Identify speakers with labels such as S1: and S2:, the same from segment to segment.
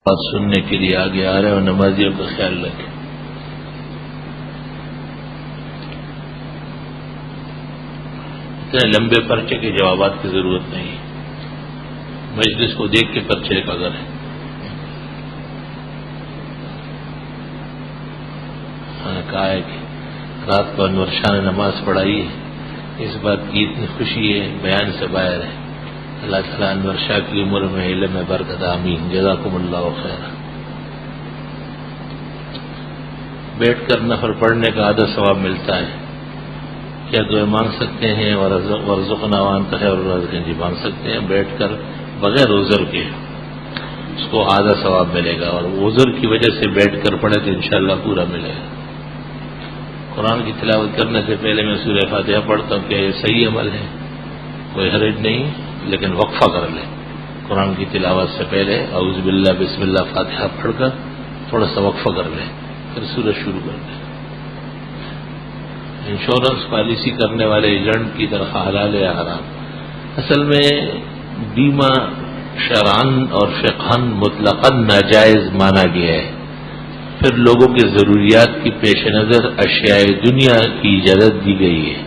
S1: بات سننے کے لیے آگے آ رہے ہیں اور نمازیوں کا خیال رکھیں۔ اتنے لمبے پرچے کے جوابات کی ضرورت نہیں، مجلس کو دیکھ کے پرچے کا کریں۔ میں نے کہا ہے کہ رات کو انور شاہ نے نماز پڑھائی ہے، اس بات کی اتنی خوشی ہے، بیان سے باہر ہے۔ اللہ تعالیٰ انور شاہ کی عمر میں علم میں برکت، آمین، جزاکم اللہ خیر۔ بیٹھ کر نفل پڑھنے کا آدھا ثواب ملتا ہے، کیا دعائیں مانگ سکتے ہیں؟ ورزقنا وانت خیر الرازقین، جی مانگ سکتے ہیں، بیٹھ کر بغیر عذر کے، اس کو آدھا ثواب ملے گا، اور عذر کی وجہ سے بیٹھ کر پڑھے تو انشاءاللہ پورا ملے گا۔ قرآن کی تلاوت کرنے سے پہلے میں سورہ فاتحہ پڑھتا ہوں، کیا یہ صحیح عمل ہے؟ کوئی حرج نہیں، لیکن وقفہ کر لیں قرآن کی تلاوت سے پہلے، اعوذ باللہ بسم اللہ فاتحہ پڑھ کر تھوڑا سا وقفہ کر لیں، پھر سورج شروع کر دیں۔ انشورنس پالیسی کرنے والے ایجنٹ کی تنخواہ حلال یا حرام؟ اصل میں بیمہ شرعاً اور فقہاً مطلقاً ناجائز مانا گیا ہے، پھر لوگوں کے ضروریات کی پیش نظر اشیاء دنیا کی اجازت دی گئی ہے۔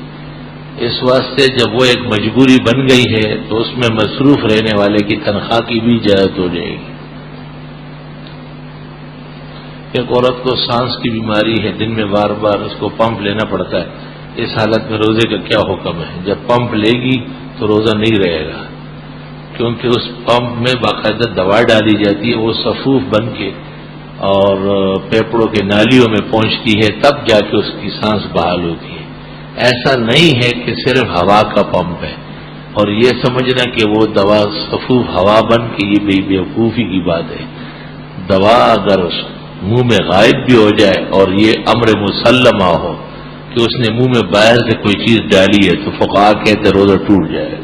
S1: اس واسطے جب وہ ایک مجبوری بن گئی ہے تو اس میں مصروف رہنے والے کی تنخواہ کی بھی اجازت ہو جائے گی۔ ایک عورت کو سانس کی بیماری ہے، دن میں بار بار اس کو پمپ لینا پڑتا ہے، اس حالت میں روزے کا کیا حکم ہے؟ جب پمپ لے گی تو روزہ نہیں رہے گا، کیونکہ اس پمپ میں باقاعدہ دوا ڈالی جاتی ہے، وہ صفوف بن کے اور پھیپھڑوں کے نالیوں میں پہنچتی ہے، تب جا کے اس کی سانس بحال ہوتی ہے۔ ایسا نہیں ہے کہ صرف ہوا کا پمپ ہے، اور یہ سمجھنا کہ وہ دوا صفوف ہوا بن کے، یہ بے وقوفی کی بات ہے۔ دوا اگر منہ میں غائب بھی ہو جائے اور یہ امر مسلمہ ہو کہ اس نے منہ میں باہر سے کوئی چیز ڈالی ہے، تو فقہا کہتے روزہ ٹوٹ جائے۔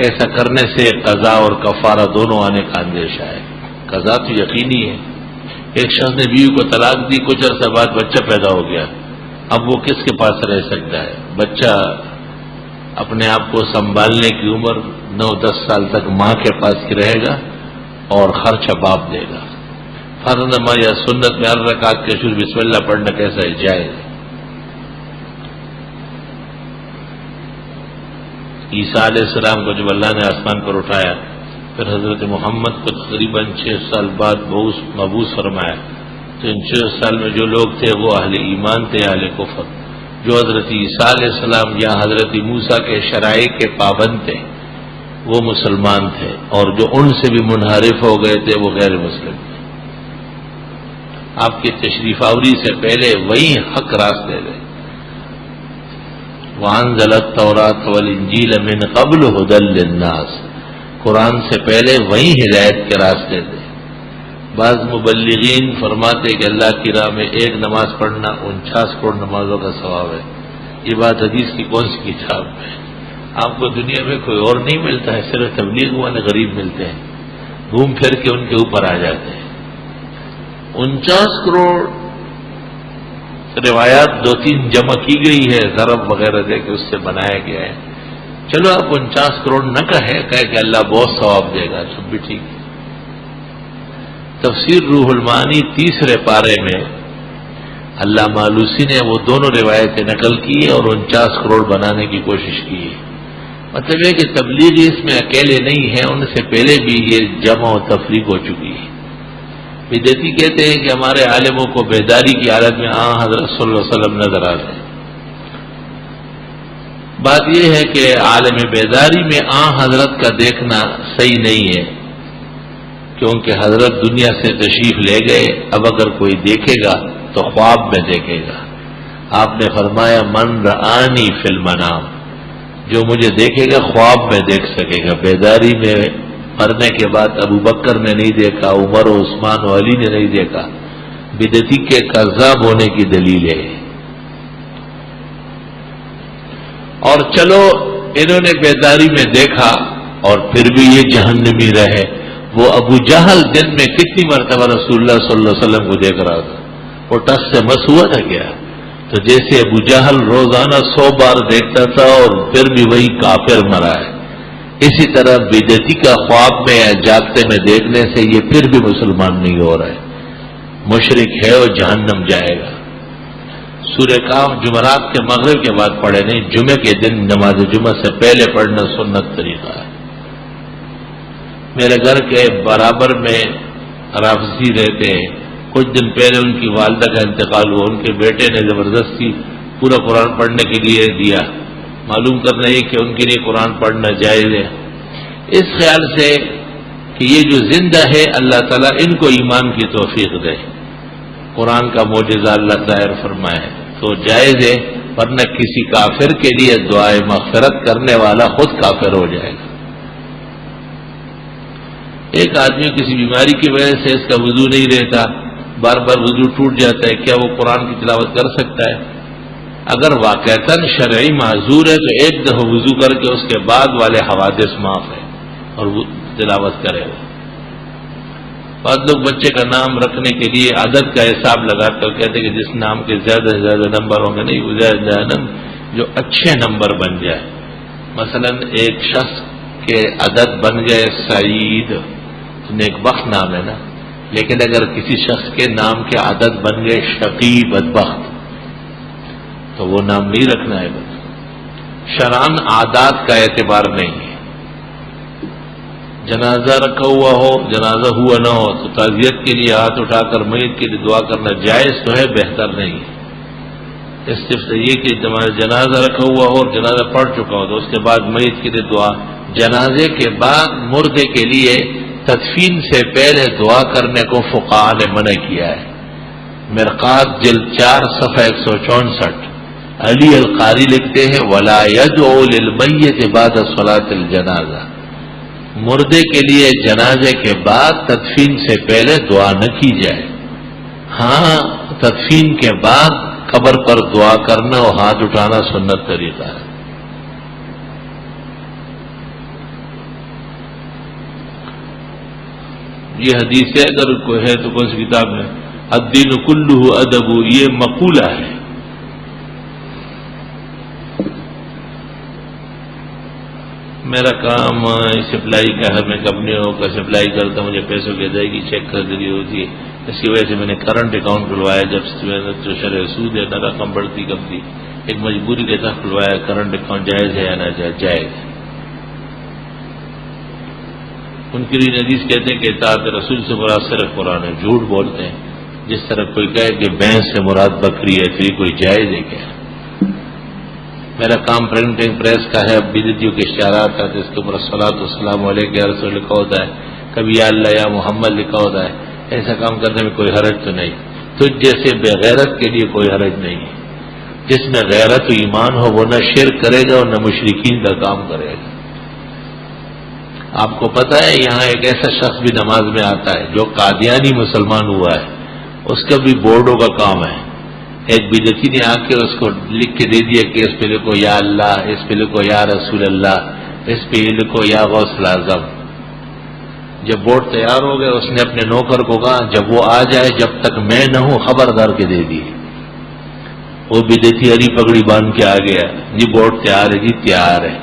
S1: ایسا کرنے سے قضا اور کفارہ دونوں آنے کا اندیشہ ہے۔ قضا تو یقینی ہے، ایک شخص نے بیوی کو طلاق دی، کچھ عرصہ بعد بچہ پیدا ہو گیا، اب وہ کس کے پاس رہ سکتا ہے؟ بچہ اپنے آپ کو سنبھالنے کی عمر 9-10 سال تک ماں کے پاس ہی رہے گا اور خرچہ باپ دے گا۔ فرض نماز یا سنت میں ہر رکعت کے شروع بسم اللہ پڑھنا کیسا ہے؟ جائز ہے۔ عیسیٰ علیہ السلام کو جب اللہ نے آسمان پر اٹھایا، پھر حضرت محمد کو تقریباً 6 سال بعد مبعوث فرمایا، تو ان 6 سال میں جو لوگ تھے وہ اہل ایمان تھے، اہل کفر۔ جو حضرت عیسیٰ علیہ السلام یا حضرت موسیٰ کے شرائع کے پابند تھے وہ مسلمان تھے، اور جو ان سے بھی منحرف ہو گئے تھے وہ غیر مسلم تھے۔ آپ کی تشریف آوری سے پہلے وہی حق راستے تھے۔ وَأَنزَلَ التَّوْرَاةَ وَالْإِنجِيلَ مِن قَبْلُ هُدًى لِّلنَّاسِ، قرآن سے پہلے وہی ہدایت کے راستے تھے۔ بعض مبلغین فرماتے کہ اللہ کی راہ میں ایک نماز پڑھنا 49 کروڑ نمازوں کا ثواب ہے۔ یہ بات حدیث کی کون سی کتاب میں؟ آپ کو دنیا میں کوئی اور نہیں ملتا ہے، صرف تبلیغ والے غریب ملتے ہیں، گھوم پھر کے ان کے اوپر آ جاتے ہیں۔ 49 کروڑ روایات 2-3 جمع کی گئی ہے، ضرب وغیرہ دے کے اس سے بنایا گیا ہے۔ چلو آپ 49 کروڑ نہ کہے کہ اللہ بہت ثواب دے گا، سب بھی ٹھیک ہے۔ تفسیر روح المعانی 3 پارے میں علامہ آلوسی نے وہ دونوں روایتیں نقل کی اور 49 کروڑ بنانے کی کوشش کی ہے۔ مطلب ہے کہ تبلیغی اس میں اکیلے نہیں ہیں، ان سے پہلے بھی یہ جمع و تفریق ہو چکی ہے۔ بدعتی کہتے ہیں کہ ہمارے عالموں کو بیداری کی حالت میں حضرت صلی اللہ علیہ وسلم نظر آتے ہیں۔ بات یہ ہے کہ عالم بیداری میں حضرت کا دیکھنا صحیح نہیں ہے، کیونکہ حضرت دنیا سے تشریف لے گئے، اب اگر کوئی دیکھے گا تو خواب میں دیکھے گا۔ آپ نے فرمایا من رآنی فی المنام، جو مجھے دیکھے گا خواب میں دیکھ سکے گا۔ بیداری میں مرنے کے بعد ابو بکر نے نہیں دیکھا، عمر و عثمان و علی نے نہیں دیکھا، بدعتی کے کذاب ہونے کی دلیل ہے۔ اور چلو انہوں نے بیداری میں دیکھا اور پھر بھی یہ جہنمی رہے۔ وہ ابو جہل دن میں کتنی مرتبہ رسول اللہ صلی اللہ علیہ وسلم کو دیکھ رہا تھا؟ وہ ٹس سے مس ہوا تھا کیا؟ تو جیسے ابو جہل روزانہ 100 بار دیکھتا تھا اور پھر بھی وہی کافر مرا ہے۔ اسی طرح بدعتی کا خواب میں یا جاگتے میں دیکھنے سے یہ پھر بھی مسلمان نہیں ہو رہا ہے، مشرک ہے اور جہنم جائے گا۔ سورہ کاف جمعرات کے مغرب کے بعد پڑھے نہیں، جمعے کے دن نماز جمعہ سے پہلے پڑھنا سنت طریقہ ہے۔ میرے گھر کے برابر میں رافضی رہتے ہیں، کچھ دن پہلے ان کی والدہ کا انتقال ہوا، ان کے بیٹے نے زبردستی پورا قرآن پڑھنے کے لیے دیا، معلوم کرنا یہ کہ ان کے لیے قرآن پڑھنا جائز ہے، اس خیال سے کہ یہ جو زندہ ہے اللہ تعالیٰ ان کو ایمان کی توفیق دے، قرآن کا معجزہ اللہ ظاہر فرمائے تو جائز ہے، ورنہ کسی کافر کے لیے دعائے مغفرت کرنے والا خود کافر ہو جائے گا۔ ایک آدمی کسی بیماری کی وجہ سے اس کا وضو نہیں رہتا، بار بار وضو ٹوٹ جاتا ہے، کیا وہ قرآن کی تلاوت کر سکتا ہے؟ اگر واقعتاً شرعی معذور ہے تو ایک دفعہ وضو کر کے اس کے بعد والے حوادث معاف ہے اور وہ تلاوت کرے گا۔ بعض لوگ بچے کا نام رکھنے کے لیے عدد کا حساب لگا کر کہتے کہ جس نام کے زیادہ سے زیادہ نمبر ہوں گے، نہیں، وہ زیادہ جو اچھے نمبر بن جائے، مثلا ایک شخص کے عدد بن گئے سعید، نیک بخت نام ہے نا، لیکن اگر کسی شخص کے نام کے عدد بن گئے شقی بدبخت تو وہ نام نہیں رکھنا ہے۔ شرعاً عادات کا اعتبار نہیں ہے، جنازہ رکھا ہوا ہو، جنازہ ہوا نہ ہو تو تعزیت کے لیے ہاتھ اٹھا کر میت کے لیے دعا کرنا جائز تو ہے، بہتر نہیں ہے۔ اس صرف یہ کہ جنازہ رکھا ہوا ہو اور جنازہ پڑھ چکا ہو تو اس کے بعد میت کے لیے دعا، جنازے کے بعد مردے کے لیے تدفین سے پہلے دعا کرنے کو فقہاء نے منع کیا ہے۔ مرقات جلد 4 صفحہ 164 علی القاری لکھتے ہیں وَلَا يَدْعُو لِلْمَيِّتِ بَعْدَ صَلَاةِ الْجَنَازَةِ، مردے کے لیے جنازے کے بعد تدفین سے پہلے دعا نہ کی جائے، ہاں تدفین کے بعد قبر پر دعا کرنا اور ہاتھ اٹھانا سنت طریقہ ہے۔ یہ حدیث ہے، اگر کوئی ہے تو کون سی کتاب ہے؟ الدین کلہ ادب، یہ مقولہ ہے۔ میرا کام سپلائی کا ہے، میں کمپنیوں کا سپلائی کرتا ہوں، مجھے پیسوں کی ادائیگی چیک کر دینی ہوتی ہے، اس کی وجہ سے میں نے کرنٹ اکاؤنٹ کھلوایا، جب جو شرح سود ہے نہ رقم بڑھتی کم تھی، ایک مجبوری کے تحت کھلوایا۔ کرنٹ اکاؤنٹ جائز ہے یا نہ جائز ہے؟ ان کے لیے حدیث کہتے ہیں کہ اطاعت رسول سے مراد صرف قرآن ہے، جھوٹ بولتے ہیں۔ جس طرح کوئی کہے کہ بھینس سے مراد بکری ہے تو یہ کوئی جائز ہے کیا؟ میرا کام پرنٹنگ پریس کا ہے، بدعتیوں کے اشتہارات آتے، اس کے اوپر الصلاۃ والسلام علیک یا رسول لکھا ہوتا ہے، کبھی یا اللہ یا محمد لکھا ہوتا ہے، ایسا کام کرنے میں کوئی حرج تو نہیں۔ تجھ جیسے بے غیرت کے لیے کوئی حرج نہیں ہے، جس میں غیرت و ایمان ہو وہ نہ شرک کرے گا اور نہ مشرکین کا کام کرے گا۔ آپ کو پتہ ہے یہاں ایک ایسا شخص بھی نماز میں آتا ہے جو قادیانی مسلمان ہوا ہے، اس کا بھی بورڈوں کا کام ہے۔ ایک بدعتی نے آ کے اس کو لکھ کے دے دیا کہ اس پہ لکھو یا اللہ، اس پہ لکھو یا رسول اللہ، اس پہ لکھو یا غوث الاعظم۔ جب بورڈ تیار ہو گیا اس نے اپنے نوکر کو کہا جب وہ آ جائے جب تک میں نہ ہوں خبردار کے دے دی۔ وہ بدعتی ہری پگڑی باندھ کے آ گیا، جی بورڈ تیار ہے، جی تیار ہے۔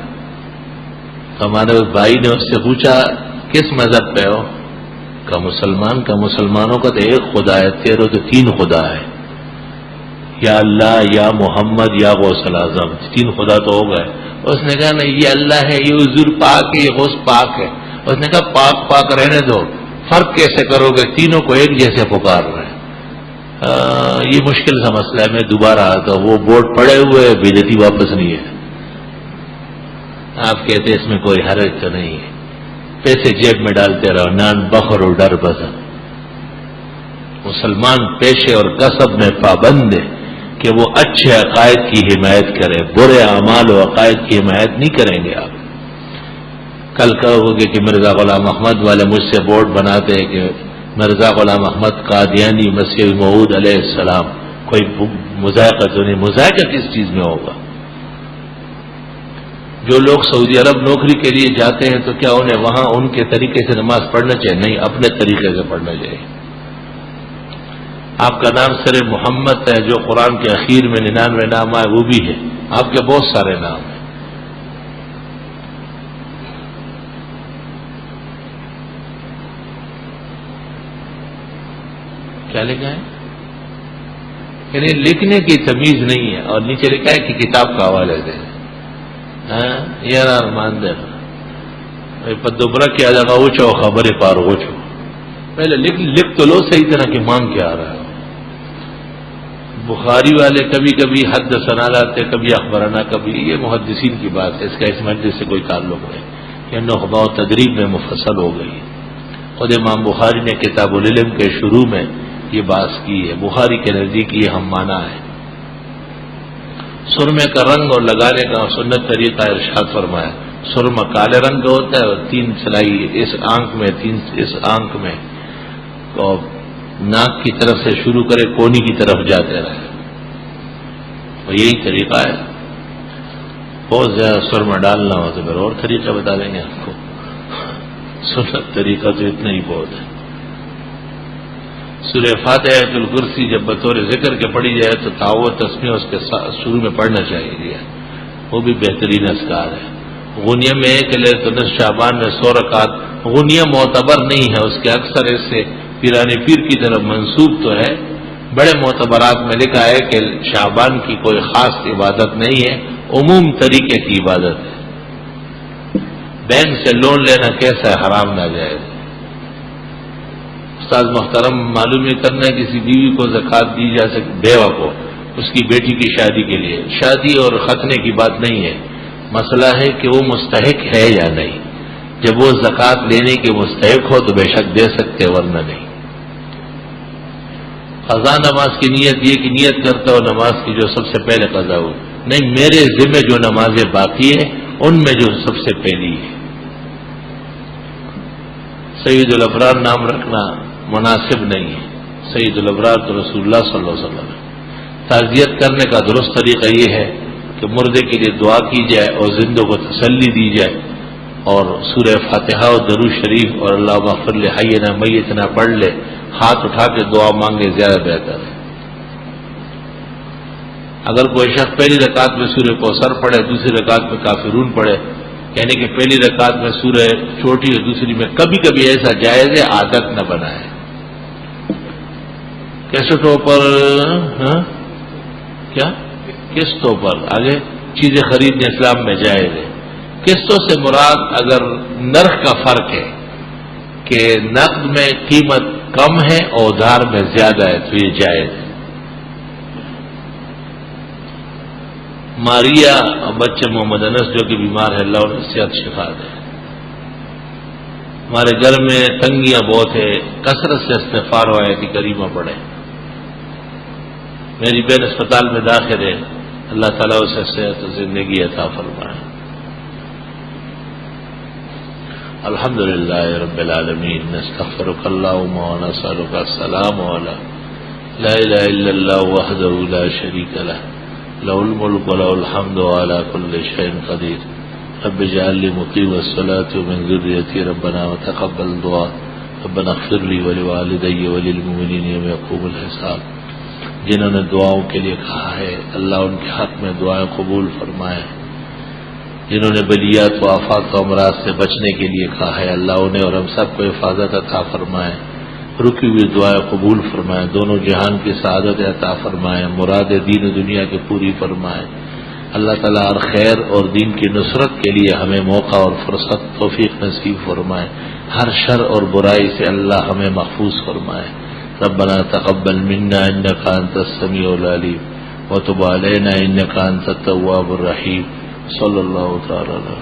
S1: ہمارے بھائی نے اس سے پوچھا کس مذہب پہ ہو؟ کا مسلمان، کا مسلمانوں کا تو ایک خدا ہے، تیرے تو 3 خدا ہے، یا اللہ یا محمد یا غوث الاعظم، 3 خدا تو ہو گئے۔ اس نے کہا نہیں یہ اللہ ہے، یہ حضور پاک ہے، یہ غوث پاک ہے۔ اس نے کہا پاک پاک رہنے دو، فرق کیسے کرو گے؟ تینوں کو ایک جیسے پکار رہے ہیں۔ یہ مشکل سا مسئلہ ہے، میں دوبارہ آتا ہوں، وہ بورڈ پڑے ہوئے بدعتی واپس نہیں ہے۔ آپ کہتے اس میں کوئی حرج تو نہیں ہے، پیسے جیب میں ڈالتے رہو، نان بخر و ڈر بسر۔ مسلمان پیشے اور کسب میں پابند ہے کہ وہ اچھے عقائد کی حمایت کرے، برے اعمال و عقائد کی حمایت نہیں کریں گے۔ آپ کل کہو گے کہ مرزا غلام احمد والے مجھ سے بورڈ بناتے ہیں کہ مرزا غلام احمد قادیانی مسیح موعود علیہ السلام، کوئی مذائقہ تو نہیں؟ مذائقہ کس چیز میں ہوگا؟ جو لوگ سعودی عرب نوکری کے لیے جاتے ہیں تو کیا انہیں وہاں ان کے طریقے سے نماز پڑھنا چاہیے؟ نہیں، اپنے طریقے سے پڑھنا چاہیے۔ آپ کا نام صرف محمد ہے جو قرآن کے اخیر میں 99 نام آئے وہ بھی ہے، آپ کے بہت سارے نام ہیں۔ کیا لکھا ہے؟ یعنی لکھنے کی تمیز نہیں ہے، اور نیچے لکھا ہے کہ کتاب کا حوالے دیں. یار ارمان دے پدوبرا کیا جگہ اوچو خبر پار اوچو، پہلے لکھ تو لو صحیح طرح کی مانگ کے آ رہا ہے. بخاری والے کبھی کبھی حدثنا لاتے، کبھی اخبرنا، کبھی یہ محدثین کی بات ہے، اس کا اس مجلس سے کوئی تعلق نہیں کہ نخبہ و تدریب میں مفصل ہو گئی. خود امام بخاری نے کتاب العلم کے شروع میں یہ بات کی ہے. بخاری کے نزدیک یہ ہم مانا ہے. سرمے کا رنگ اور لگانے کا سنت طریقہ ارشاد فرمایا. سرما کالے رنگ کا ہوتا ہے اور 3 سلائی اس آنکھ میں 3 اس آنکھ میں، اور ناک کی طرف سے شروع کرے کونی کی طرف جاتے رہے، اور یہی طریقہ ہے. بہت زیادہ سرما ڈالنا ہو تو پھر اور طریقہ بتا دیں گے آپ کو. سنت طریقہ تو اتنا ہی بہت ہے. سورہ فاتحہ الکرسی جب بطور ذکر کے پڑھی جائے تو تعوذ تسمیہ اس کے شروع میں پڑھنا چاہیے، وہ بھی بہترین اذکار ہے. غنیہ میں ہے کہ لیلۃ النصف شعبان میں 100 رکعت، غنیہ معتبر نہیں ہے، اس کے اکثر اس سے پیرانی پیر کی طرف منسوب تو ہے. بڑے معتبرات میں لکھا ہے کہ شعبان کی کوئی خاص عبادت نہیں ہے، عموم طریقے کی عبادت ہے. بینک سے لون لینا کیسا ہے؟ حرام ناجائز. استاد محترم معلوم یہ کرنا ہے کسی بیوی کو زکوٰۃ دی جا سکتی، بیوہ کو اس کی بیٹی کی شادی کے لیے. شادی اور ختنے کی بات نہیں ہے، مسئلہ ہے کہ وہ مستحق ہے یا نہیں. جب وہ زکوٰۃ لینے کے مستحق ہو تو بے شک دے سکتے، ورنہ نہیں. قضا نماز کی نیت یہ کہ نیت کرتا ہو نماز کی جو سب سے پہلے قضا ہو، نہیں میرے ذمہ جو نمازیں باقی ہیں ان میں جو سب سے پہلی ہے. سید الابرار نام رکھنا مناسب نہیں ہے. سید الابرار تو رسول اللہ صلی اللہ علیہ وسلم ہے. تعزیت کرنے کا درست طریقہ یہ ہے کہ مردے کے لیے دعا کی جائے اور زندوں کو تسلی دی جائے، اور سورہ فاتحہ اور درود شریف اور اللہم اغفر لحینا میتنا پڑھ لے، ہاتھ اٹھا کے دعا مانگے، زیادہ بہتر ہے. اگر کوئی شخص پہلی رکعت میں سورہ کوثر پڑھے، دوسری رکعت میں کافرون پڑھے، یعنی کہ پہلی رکعت میں سورہ چھوٹی اور دوسری میں، کبھی کبھی ایسا جائز ہے، عادت نہ بنائے. کیسٹوں پر کیا قسطوں پر آگے چیزیں خریدنے اسلام میں جائز ہے. قسطوں سے مراد اگر نرخ کا فرق ہے کہ نقد میں قیمت کم ہے اور ادھار میں زیادہ ہے تو یہ جائز ہے. ماریا اور بچے محمد انس جو کہ بیمار ہے، اللہ انہیں صحت شفا دے. ہمارے گھر میں تنگیاں بہت ہے، کثرت سے استغفار و آیت کریمہ پڑھیں. میری بہن اسپتال میں داخل ہے، اللہ تعالیٰ اسے صحت و زندگی عطا فرمائے. الحمدللہ رب العالمین، نستغفرک اللہم و نسألک السلام علی لا الہ الا اللہ وحدہ لا شریک لہ لہ الملک ولہ الحمد وعلی کل شیء قدیر. رب اجعل لی مقیم الصلاۃ ومن ذریتی ربنا وتقبل دعاء ربنا اغفر لی ولوالدی وللمؤمنین یوم یقوم الحساب. جنہوں نے دعاؤں کے لیے کہا ہے اللہ ان کے حق میں دعائیں قبول فرمائے. جنہوں نے بلیات و آفات و امراض سے بچنے کے لیے کہا ہے اللہ انہیں اور ہم سب کو حفاظت عطا فرمائے. رکی ہوئی دعائیں قبول فرمائے. دونوں جہان کی سعادت عطا فرمائے. مراد دین و دنیا کی پوری فرمائے. اللہ تعالیٰ ہر خیر اور دین کی نصرت کے لیے ہمیں موقع اور فرصت توفیق نصیب فرمائے. ہر شر اور برائی سے اللہ ہمیں محفوظ فرمائے. ربنا تقبل منا انك انت السميع العليم وتب علينا انك انت التواب الرحيم. صلی اللہ تعالی علیہ